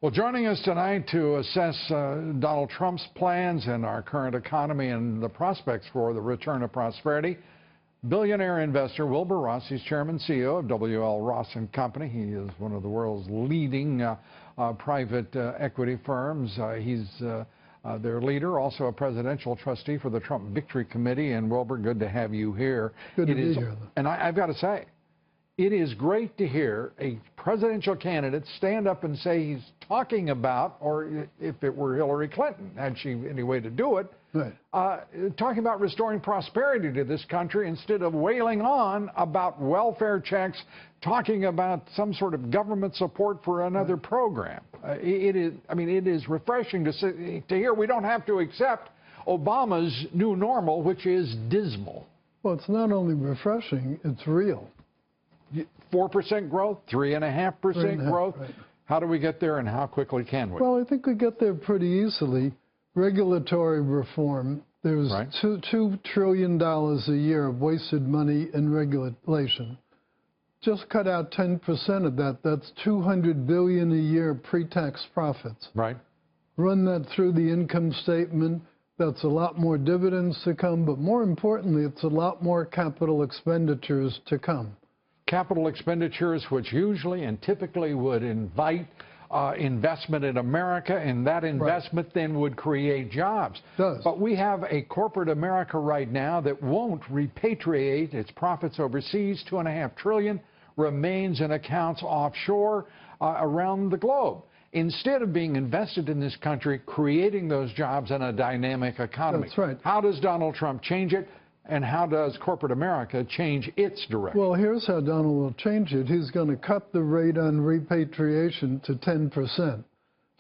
Well, joining us tonight to assess Donald Trump's plans and our current economy and the prospects for the return of prosperity, billionaire investor Wilbur Ross. He's Chairman CEO of W.L. Ross & Company. He is one of the world's leading private equity firms. He's their leader, also a presidential trustee for the Trump Victory Committee. And Wilbur, good to have you here. Good to be here. And I've got to say, it is great to hear a presidential candidate stand up and say he's talking about, or if it were Hillary Clinton, had she any way to do it, right, talking about restoring prosperity to this country instead of wailing on about welfare checks, talking about some sort of government support for another program. It is refreshing to hear we don't have to accept Obama's new normal, which is dismal. Well, it's not only refreshing, it's real. 4% growth, 3.5% growth. Right. How do we get there, and how quickly can we? Well, I think we get there pretty easily. Regulatory reform. There's right. $2 trillion a year of wasted money in regulation. Just cut out 10% of that. That's $200 billion a year pre-tax profits. Right. Run that through the income statement. That's a lot more dividends to come, but more importantly, it's a lot more capital expenditures to come. Capital expenditures, which usually and typically would invite investment in America, and that investment then would create jobs. But we have a corporate America right now that won't repatriate its profits overseas. $2.5 trillion remains in accounts offshore around the globe, instead of being invested in this country, creating those jobs in a dynamic economy. That's right. How does Donald Trump change it? And how does corporate America change its direction? Well, here's how Donald will change it. He's going to cut the rate on repatriation to 10%.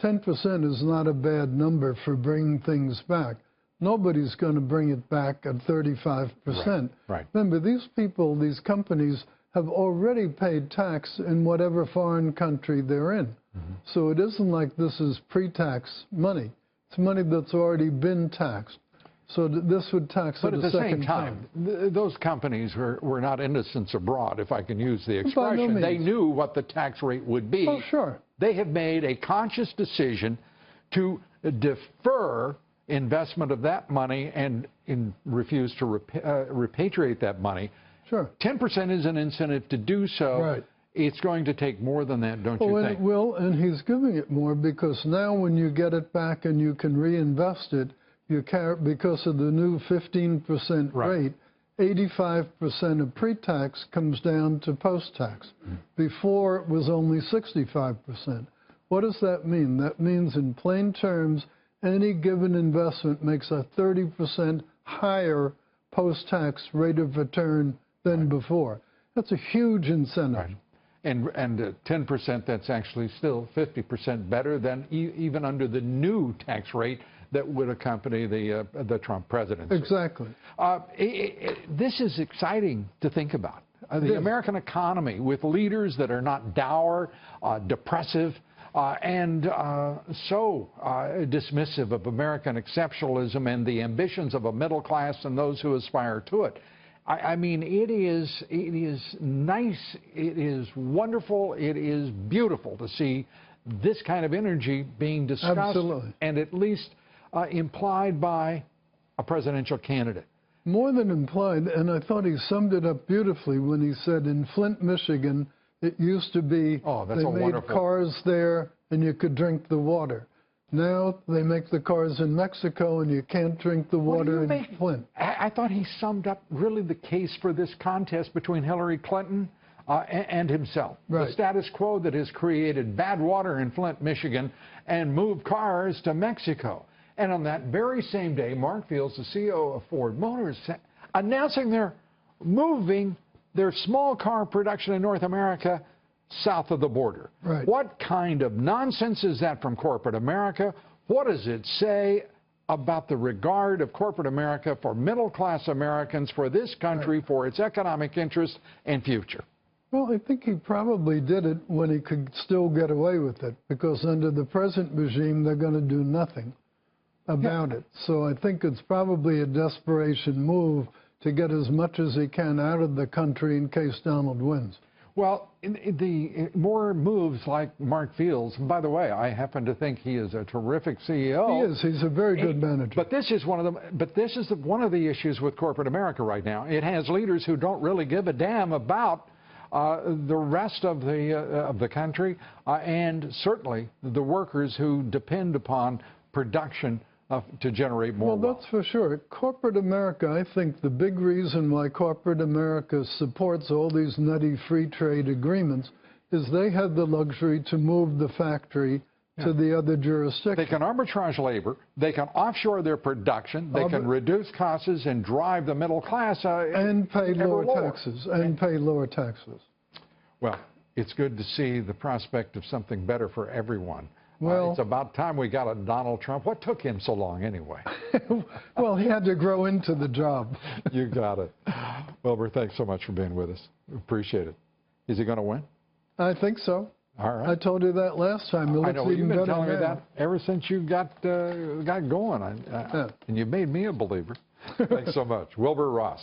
10% is not a bad number for bringing things back. Nobody's going to bring it back at 35%. Right. Remember, these people, these companies, have already paid tax in whatever foreign country they're in. Mm-hmm. So it isn't like this is pre-tax money. It's money that's already been taxed. So this would tax it a second time. But at the same time, those companies were not innocents abroad, if I can use the expression. They knew what the tax rate would be. Oh, sure. They have made a conscious decision to defer investment of that money and refuse to repatriate that money. Sure. 10% is an incentive to do so. Right. It's going to take more than that, don't you think? It will, and he's giving it more, because now when you get it back and you can reinvest it, because of the new 15% rate, 85% of pre-tax comes down to post-tax. Before, it was only 65%. What does that mean? That means, in plain terms, any given investment makes a 30% higher post-tax rate of return than before. That's a huge incentive. Right. And 10%, that's actually still 50% better than even under the new tax rate that would accompany the Trump presidency. Exactly. This is exciting to think about. The American economy, with leaders that are not dour, depressive, and so dismissive of American exceptionalism and the ambitions of a middle class and those who aspire to it. I mean, it is nice, it is wonderful, it is beautiful to see this kind of energy being discussed. Absolutely. And at least implied by a presidential candidate. More than implied, and I thought he summed it up beautifully when he said, in Flint, Michigan, it used to be they made cars there and you could drink the water. Now they make the cars in Mexico and you can't drink the water in Flint. I thought he summed up really the case for this contest between Hillary Clinton and himself. Right. The status quo that has created bad water in Flint, Michigan, and moved cars to Mexico. And on that very same day, Mark Fields, the CEO of Ford Motors, announcing they're moving their small car production in North America south of the border. Right. What kind of nonsense is that from corporate America? What does it say about the regard of corporate America for middle-class Americans, for this country, for its economic interests and future? Well, I think he probably did it when he could still get away with it, because under the present regime, they're going to do nothing about it. So I think it's probably a desperation move to get as much as he can out of the country in case Donald wins. Well, the more moves like Mark Fields, and by the way, I happen to think he is a terrific CEO. He is. He's a very good manager. But this is one of the issues with corporate America right now. It has leaders who don't really give a damn about the rest of the country, and certainly the workers who depend upon production to generate more wealth. Well, that's for sure. Corporate America, I think the big reason why corporate America supports all these nutty free trade agreements is they have the luxury to move the factory to the other jurisdiction. They can arbitrage labor, they can offshore their production, they can reduce costs and drive the middle class and pay lower taxes. Pay lower taxes. Well, it's good to see the prospect of something better for everyone. Well, it's about time we got a Donald Trump. What took him so long anyway? Well, he had to grow into the job. You got it. Wilbur, thanks so much for being with us. Appreciate it. Is he going to win? I think so. All right. I told you that last time. I know. You've been telling me that ever since you got going, and you made me a believer. Thanks so much. Wilbur Ross.